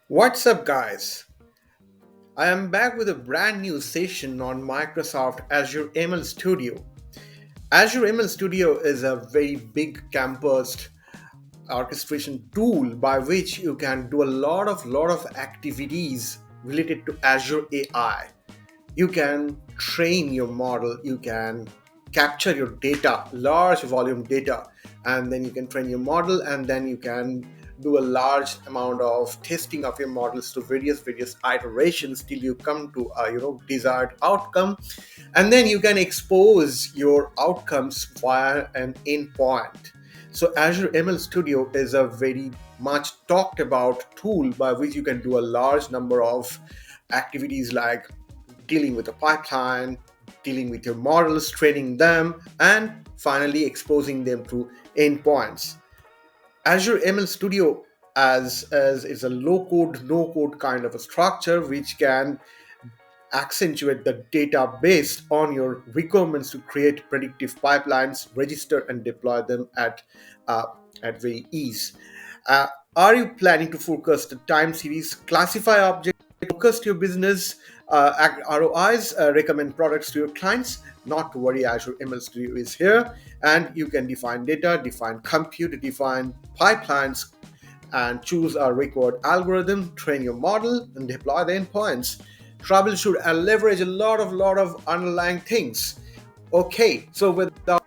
What's up, guys? I am back with a brand new session on Microsoft Azure ML Studio. Azure ML Studio is a very big campus orchestration tool by which you can do a lot of activities related to Azure AI. You can train your model, you can capture your data, large volume data, and then you can train your model, and then you can do a large amount of testing of your models to various iterations till you come to a desired outcome, and then you can expose your outcomes via an endpoint. So Azure ML Studio is a very much talked about tool by which you can do a large number of activities like dealing with a pipeline, dealing with your models, training them, and finally exposing them to endpoints. Azure ML Studio as is a low code, no code kind of a structure which can accentuate the data based on your requirements to create predictive pipelines, register and deploy them uh, at very ease. Uh, are you planning to focus the time series, classify objects, focus to your business, ROIs, recommend products to your clients? Not to worry, Azure ML Studio is here, and you can define data, define compute, define pipelines, and choose a required algorithm, train your model, and deploy the endpoints. Troubleshoot and leverage a lot of underlying things. Okay, so without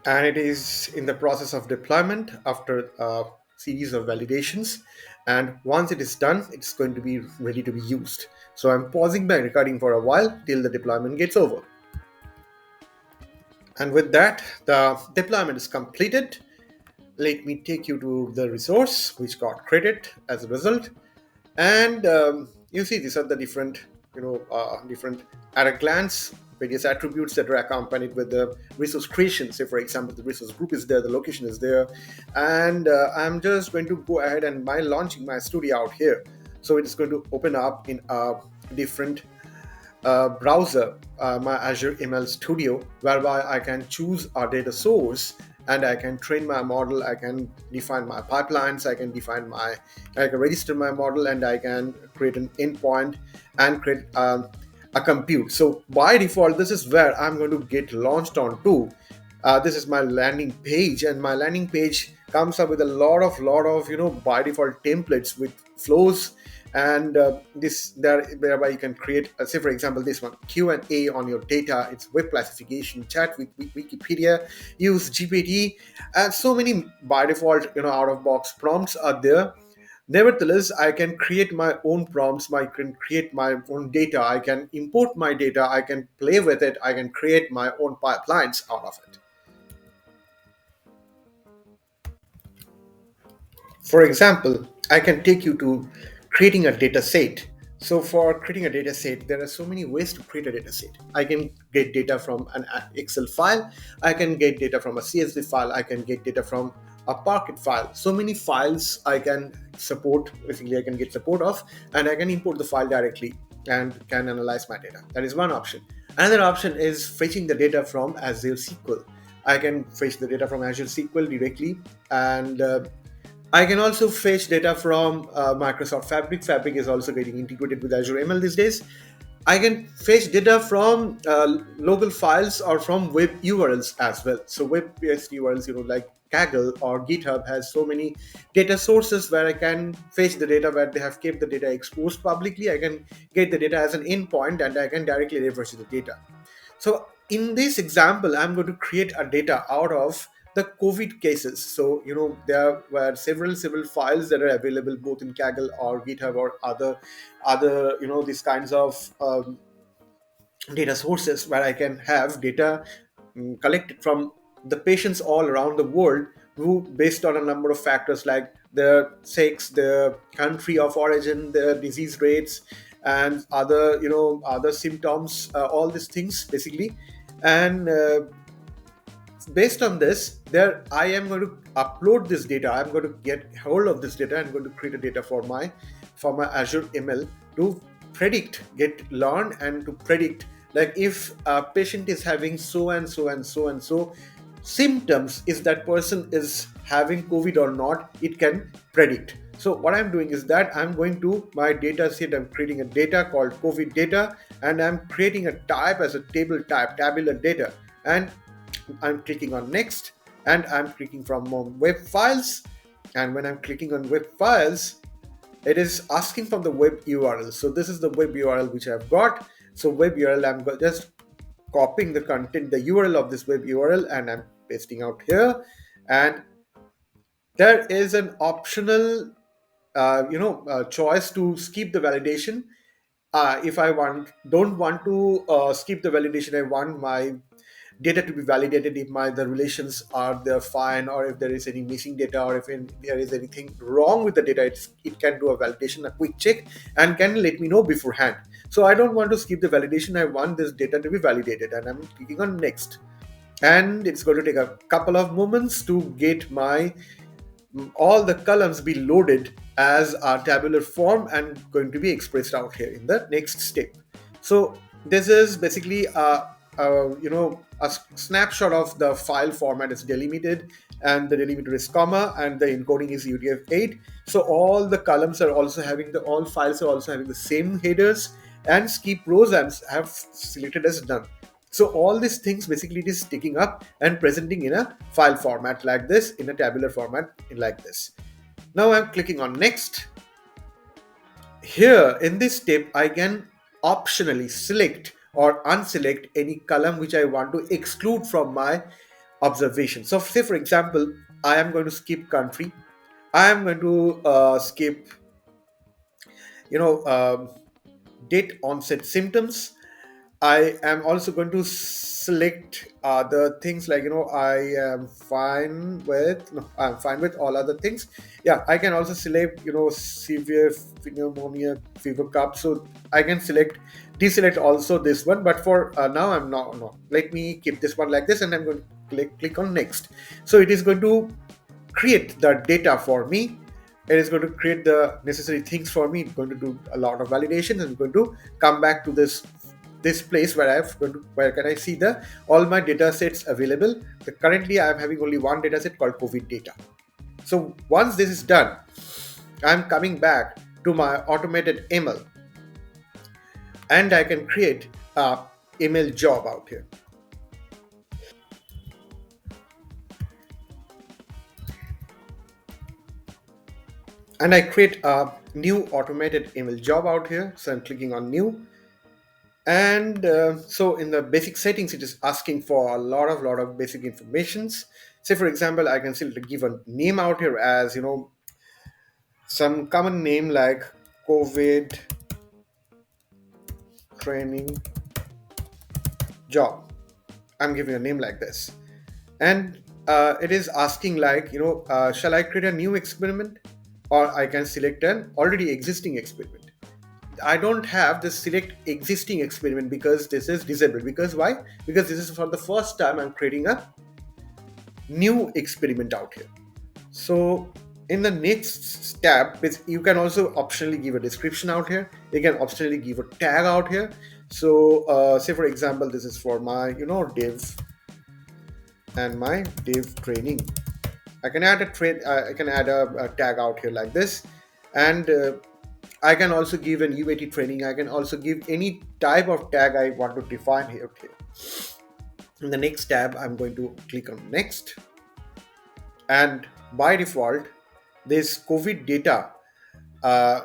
and it is in the process of deployment after a series of validations, and once it is done it's going to be ready to be used. So I'm pausing my recording for a while till the deployment gets over, and with that the deployment is completed. Let me take you to the resource which got credit as a result. And you see these are the different different at a glance various attributes that are accompanied with the resource creation. Say for example, the resource group is there, the location is there, and I'm just going to go ahead and by launching my studio out here, so it is going to open up in a different browser, my Azure ML Studio, whereby I can choose a data source and I can train my model. I can define my pipelines. I can register my model, and I can create an endpoint and create a compute. So by default, this is where I'm going to get launched on to. This is my landing page, and my landing page comes up with a lot of by default templates with flows, and this there whereby you can create say for example this one Q&A on your data. It's web classification, chat with Wikipedia, use GPT, and so many by default out of box prompts are there. Nevertheless, I can create my own prompts, I can create my own data, I can import my data, I can play with it, I can create my own pipelines out of it. For example, I can take you to creating a data set. So for creating a data set, there are so many ways to create a data set. I can get data from an Excel file, I can get data from a CSV file, I can get data from a Parquet file. So many files I can support, basically I can get support of, and I can import the file directly and can analyze my data. That is one option. Another option is fetching the data from Azure SQL. I can fetch the data from Azure SQL directly, and I can also fetch data from Microsoft Fabric. Fabric is also getting integrated with Azure ML these days. I can fetch data from local files or from web URLs as well. So web-based URLs, like Kaggle or GitHub has so many data sources where I can fetch the data where they have kept the data exposed publicly. I can get the data as an endpoint and I can directly reverse the data. So in this example, I'm going to create a data out of the COVID cases. So there were several files that are available both in Kaggle or GitHub or other these kinds of data sources where I can have data collected from the patients all around the world who, based on a number of factors like the sex, the country of origin, the disease rates, and other symptoms, all these things basically, and based on this, there I am going to upload this data. I'm going to get hold of this data. I'm going to create a data for my Azure ML to get learn and to predict, like if a patient is having so and so and so and so symptoms, if that person is having COVID or not, it can predict. So what I'm doing is that I'm going to my data set, I'm creating a data called COVID data, and I'm creating a type as a table type, tabular data, and I'm clicking on next, and I'm clicking from more web files. And when I'm clicking on web files, it is asking from the web URL. So this is the web URL which I've got. So web URL, just copying the content, the URL of this web URL, and I'm pasting out here. And there is an optional choice to skip the validation. If I don't want to skip the validation, I want my data to be validated if the relations are there fine, or if there is any missing data, or if there is anything wrong with the data, it can do a validation, a quick check, and can let me know beforehand. So I don't want to skip the validation, I want this data to be validated, and I'm clicking on next. And it's going to take a couple of moments to get my all the columns be loaded as a tabular form and going to be expressed out here in the next step. So this is basically a snapshot of the file format is delimited, and the delimiter is comma, and the encoding is UTF-8. So all the columns are also having all files are also having the same headers, and skip rows I have selected as done. So all these things basically it is sticking up and presenting in a file format like this, in a tabular format like this. Now I'm clicking on next. Here in this step, I can optionally select or unselect any column which I want to exclude from my observation. So say for example, I am going to skip country. I am going to skip, you know, date onset symptoms. I am also going to select the things like I am fine with no, I'm fine with all other things. Yeah, I can also select severe pneumonia, fever cup. So I can deselect also this one. But for now, I'm not. No, let me keep this one like this, and I'm going to click on next. So it is going to create the data for me. It is going to create the necessary things for me. It's going to do a lot of validation, and going to come back to this place where can I see the all my data sets available. Currently I am having only one data set called COVID data. So once this is done, I'm coming back to my automated ML, and I can create a ML job out here. And I create a new automated ML job out here. So I'm clicking on new. And so in the basic settings, it is asking for a lot of basic informations. Say for example, I can still give a name out here as some common name like COVID training job. I'm giving a name like this, and it is asking like shall I create a new experiment, or I can select an already existing experiment. I don't have the select existing experiment because this is disabled. Because why? Because this is for the first time I'm creating a new experiment out here. So in the next tab, you can also optionally give a description out here. You can optionally give a tag out here. So say for example, this is for my dev and my dev training. I can add I can add a tag out here like this, and I can also give an UAT training. I can also give any type of tag I want to define here. Okay. In the next tab, I'm going to click on next, and by default, this COVID data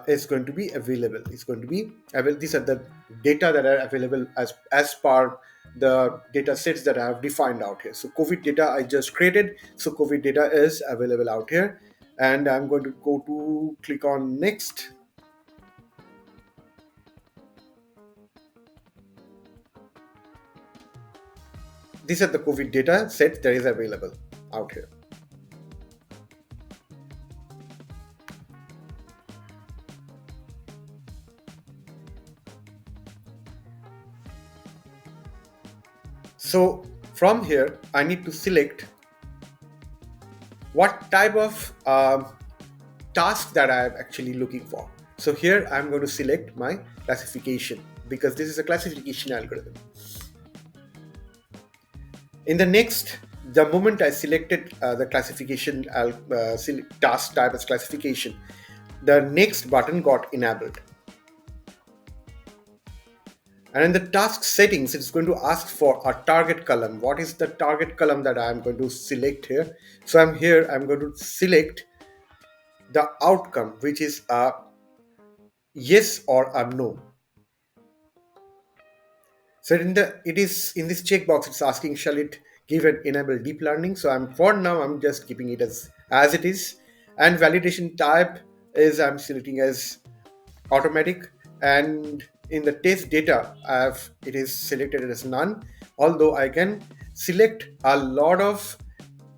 is going to be available. It's going to be available. These are the data that are available as per the data sets that I have defined out here. So COVID data I just created. So COVID data is available out here, and I'm going to go to click on next. These are the COVID data set that is available out here. So from here, I need to select what type of task that I am actually looking for. So here I'm going to select my classification because this is a classification algorithm. In the next, the moment I selected the classification task type as classification, the next button got enabled. And in the task settings, it's going to ask for a target column. What is the target column that I'm going to select here? So I'm going to select the outcome, which is a yes or a no. So it is in this checkbox, it's asking, shall it give an enable deep learning? So I'm just keeping it as it is. And validation type is I'm selecting as automatic, and in the test data it is selected as none, although I can select a lot of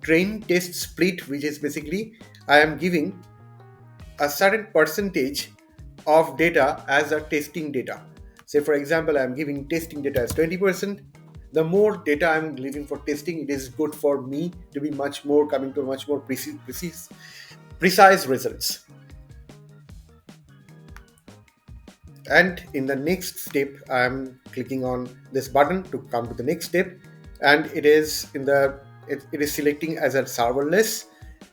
train test split, which is basically I am giving a certain percentage of data as a testing data. Say for example, I'm giving testing data as 20%. The more data I'm leaving for testing, it is good for me to be coming to much more precise results. And in the next step, I'm clicking on this button to come to the next step, and it is selecting as a serverless.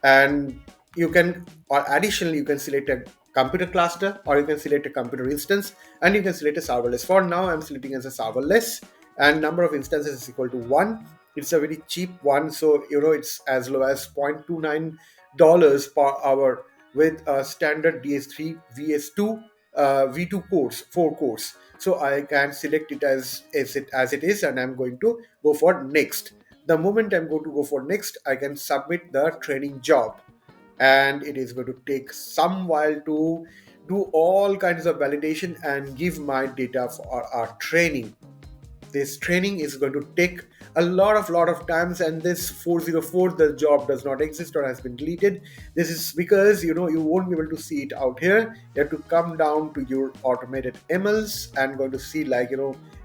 And you can, or additionally, you can select a computer cluster, or you can select a computer instance, and you can select a serverless. For now, I'm selecting as a serverless, and number of instances is equal to 1. It's a very cheap one, so it's as low as $0.29 per hour with a standard DS3 VS2 V2 cores, 4 cores. So I can select it as it is, and I'm going to go for next. The moment I'm going to go for next, I can submit the training job, and it is going to take some while to do all kinds of validation and give my data for our training. This training is going to take a lot of times, and this 404, the job does not exist or has been deleted. This is because you won't be able to see it out here. You have to come down to your automated MLs and going to see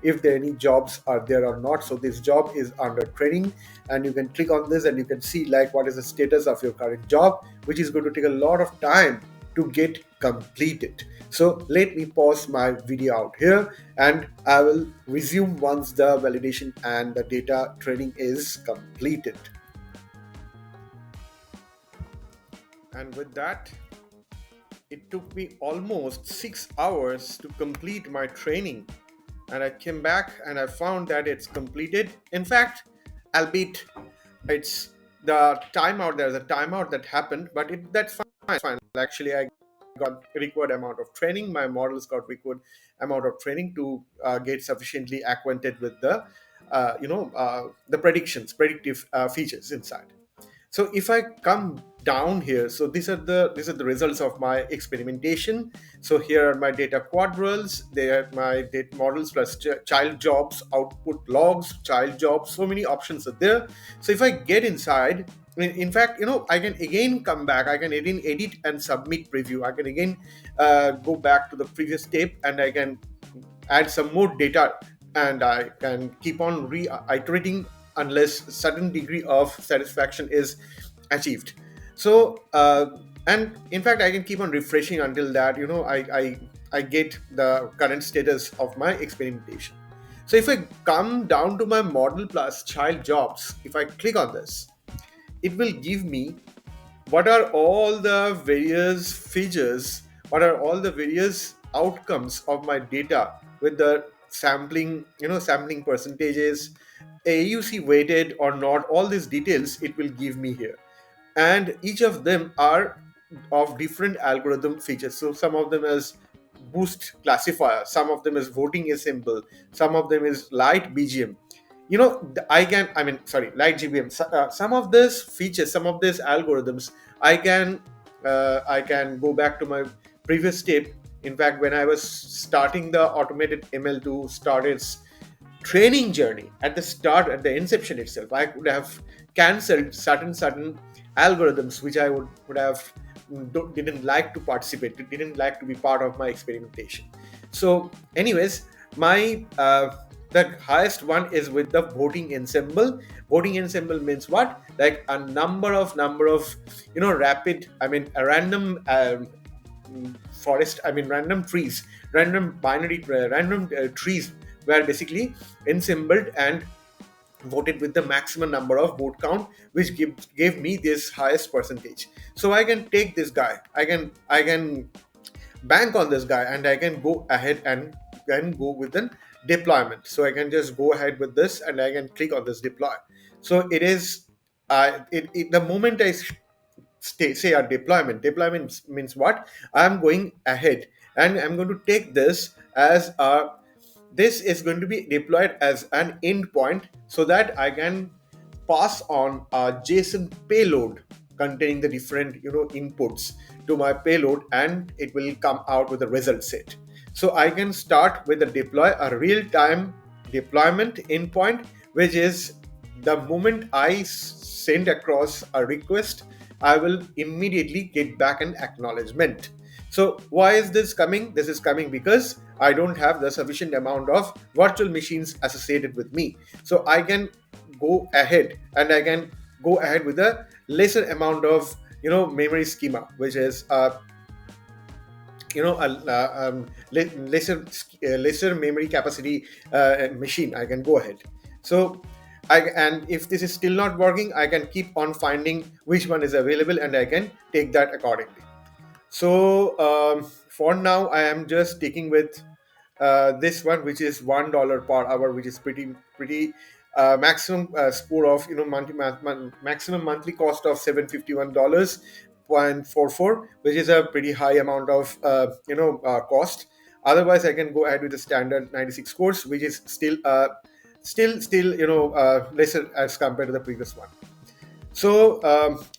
if there any jobs are there or not. So this job is under training, and you can click on this and you can see what is the status of your current job, which is going to take a lot of time to get completed. So let me pause my video out here, and I will resume once the validation and the data training is completed. And with that, it took me almost 6 hours to complete my training, and I came back and I found that it's completed. In fact, albeit it's the timeout, there's a timeout that happened, but that's fine. Actually, I got required amount of training. My models got required amount of training to get sufficiently acquainted with the predictive features inside. So if I come down here, so these are the results of my experimentation. So here are my data quadrilles. They are my data models plus child jobs, output logs, child jobs. So many options are there. So if I get inside, in fact, I can again come back. I can again edit and submit preview. I can again go back to the previous step, and I can add some more data, and I can keep on reiterating unless certain degree of satisfaction is achieved. So and in fact, I can keep on refreshing until that I get the current status of my experimentation. So if I come down to my model plus child jobs, if I click on this, it will give me what are all the various features, what are all the various outcomes of my data with the sampling, sampling percentages, AUC weighted or not, all these details it will give me here. And each of them are of different algorithm features. So some of them is boost classifier, some of them is voting assemble, some of them is light BGM. Light GBM. Some of these features, some of these algorithms, I can go back to my previous step. In fact, when I was starting the automated ML to start its training journey at the start, at the inception itself, I could have cancelled certain algorithms which I would have didn't like to participate, didn't like to be part of my experimentation. So anyways, my the highest one is with the voting ensemble. Voting ensemble means what? Like a number of rapid, a random forest, random trees, random trees were basically assembled and voted with the maximum number of vote count, which gave me this highest percentage. So I can take this guy, I can bank on this guy, and I can go ahead and then go with an deployment. So I can just go ahead with this, and I can click on this deploy. So it is the moment I say a deployment means what? I'm going ahead and I'm going to take this as a this is going to be deployed as an endpoint, so that I can pass on a JSON payload containing the different inputs to my payload, and it will come out with a result set. So I can start with a real-time deployment endpoint, which is the moment I send across a request, I will immediately get back an acknowledgement. So why is this coming? This is coming because I don't have the sufficient amount of virtual machines associated with me. So I can go ahead and I can go ahead with a lesser amount of memory schema, which is lesser memory capacity machine. I can go ahead. So and if this is still not working, I can keep on finding which one is available, and I can take that accordingly. So for now, I am just sticking with this one, which is $1 per hour, which is pretty maximum score of maximum monthly cost of $751.44, which is a pretty high amount of cost. Otherwise, I can go ahead with the standard 96 course, which is still lesser as compared to the previous one. So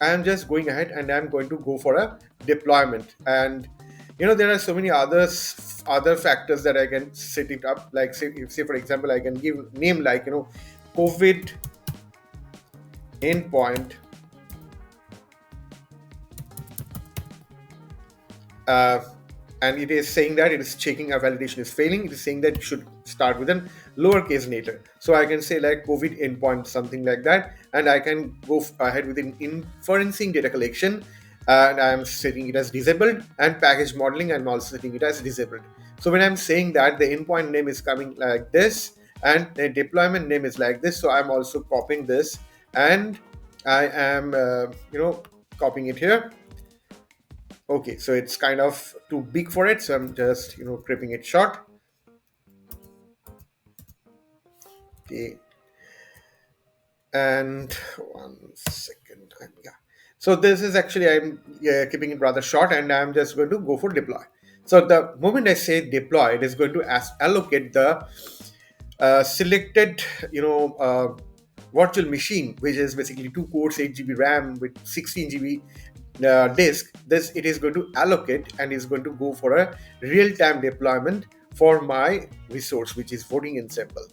I am just going ahead and I'm going to go for a deployment. And there are so many other factors that I can set it up. Like say for example, I can give name like COVID endpoint. And it is saying that it is checking a validation is failing. It is saying that you should start with a lowercase letter. So I can say like COVID endpoint, something like that, and I can go ahead with an inferencing data collection, and I'm setting it as disabled, and package modeling I'm also setting it as disabled. So when I'm saying that, the endpoint name is coming like this, and the deployment name is like this. So I'm also copying this, and I am copying it here. Okay, so it's kind of too big for it, so I'm just clipping it short. Okay, and 1 second. Yeah, so this is actually I'm keeping it rather short, and I'm just going to go for deploy. So the moment I say deploy, it is going to allocate the selected virtual machine, which is basically 2 cores, 8 GB RAM with 16 GB disk. This it is going to allocate and is going to go for a real-time deployment for my resource, which is voting ensemble.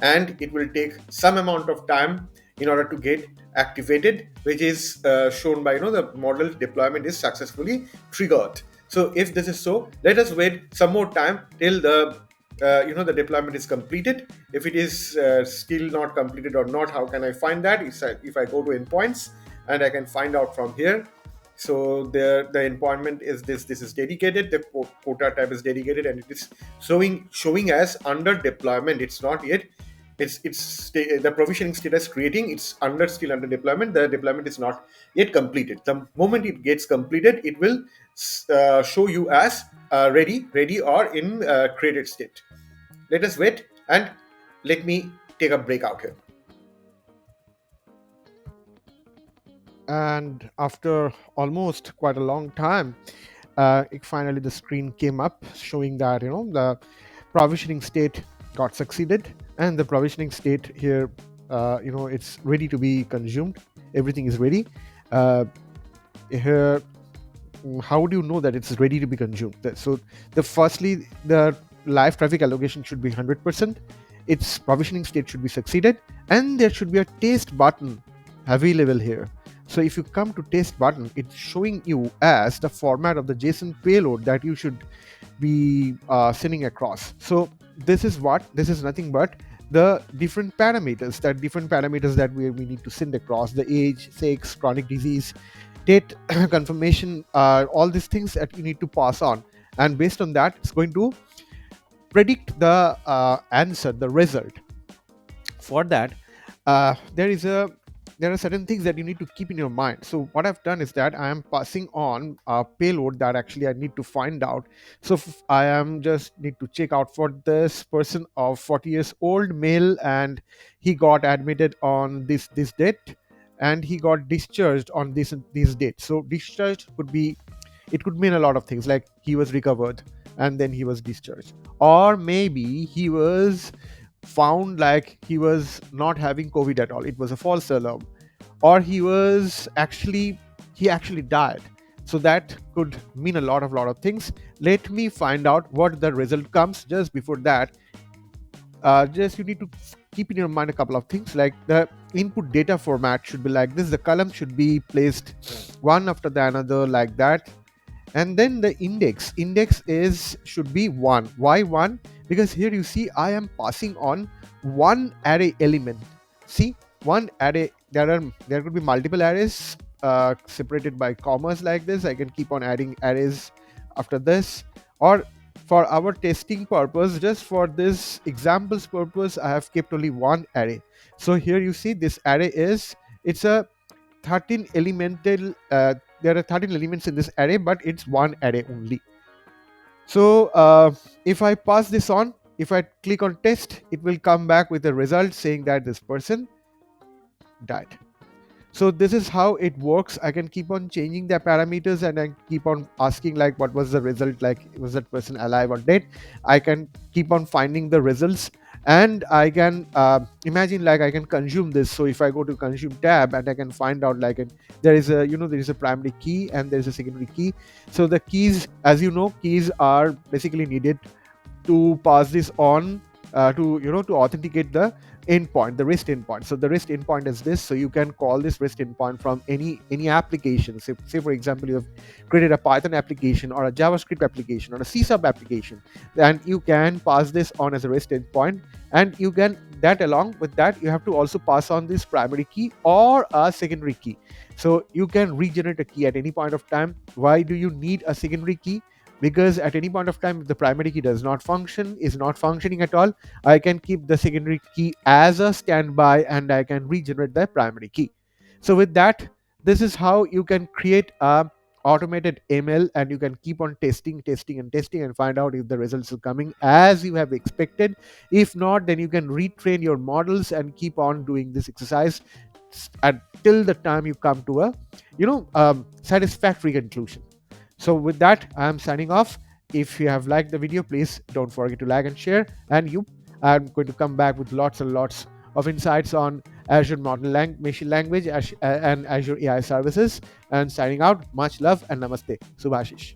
And it will take some amount of time in order to get activated, which is shown by the model deployment is successfully triggered. So if this is so, let us wait some more time till the deployment is completed. If it is still not completed or not, how can I find that? If I go to endpoints, and I can find out from here. So the endpointment is this is dedicated, the quota type is dedicated, and it is showing as under deployment. It's not yet, the provisioning status creating, it's still under deployment. The deployment is not yet completed. The moment it gets completed, it will show you as ready or in created state. Let us wait, and let me take a break out here. And after almost quite a long time, finally the screen came up showing that the provisioning state got succeeded, and the provisioning state here, it's ready to be consumed. Everything is ready. Here, how do you know that it's ready to be consumed? So the firstly, the live traffic allocation should be 100%. Its provisioning state should be succeeded, and there should be a test button available here. So if you come to test button, it's showing you as the format of the JSON payload that you should be sending across. So this is nothing but the different parameters that we need to send across: the age, sex, chronic disease, date, confirmation, all these things that you need to pass on. And based on that, it's going to predict the answer, the result. For that, there are certain things that you need to keep in your mind. So what I've done is that I am passing on a payload that actually I need to find out. So I am just need to check out for this person of 40 years old male, and he got admitted on this date, and he got discharged on this date. So discharged could mean a lot of things, like he was recovered and then he was discharged, or maybe he was found like he was not having COVID at all, it was a false alarm, or he actually died. So that could mean a lot of things. Let me find out what the result comes. Just before that, just you need to keep in your mind a couple of things, like the input data format should be like this. The column should be placed one after the another like that. And then the index is should be 1. Why 1? Because here you see I am passing on one array element. See, one array, there could be multiple arrays separated by commas like this. I can keep on adding arrays after this, or for our testing purpose, just for this examples purpose, I have kept only one array. So here you see this array it's a 13 elemental, there are 13 elements in this array, but it's one array only. So if I pass this on, if I click on test, it will come back with a result saying that this person died. So this is how it works. I can keep on changing the parameters, and I keep on asking like what was the result, like was that person alive or dead. I can keep on finding the results, and I can imagine like I can consume this. So if I go to consume tab, and I can find out like there is a primary key and there is a secondary key. So the keys, as you know, keys are basically needed to pass this on to authenticate the endpoint, the REST endpoint. So the REST endpoint is this. So you can call this REST endpoint from any application. Say for example, you have created a Python application or a JavaScript application or a C# application, and you can pass this on as a REST endpoint. And you can, that along with that, you have to also pass on this primary key or a secondary key. So you can regenerate a key at any point of time. Why do you need a secondary key? Because at any point of time, if the primary key is not functioning at all, I can keep the secondary key as a standby, and I can regenerate the primary key. So with that, this is how you can create a automated ML, and you can keep on testing and find out if the results are coming as you have expected. If not, then you can retrain your models and keep on doing this exercise until the time you come to a satisfactory conclusion. So with that, I am signing off. If you have liked the video, please don't forget to like and share. And I'm going to come back with lots and lots of insights on Azure Machine Language and Azure AI services. And signing out, much love and namaste. Subhashish.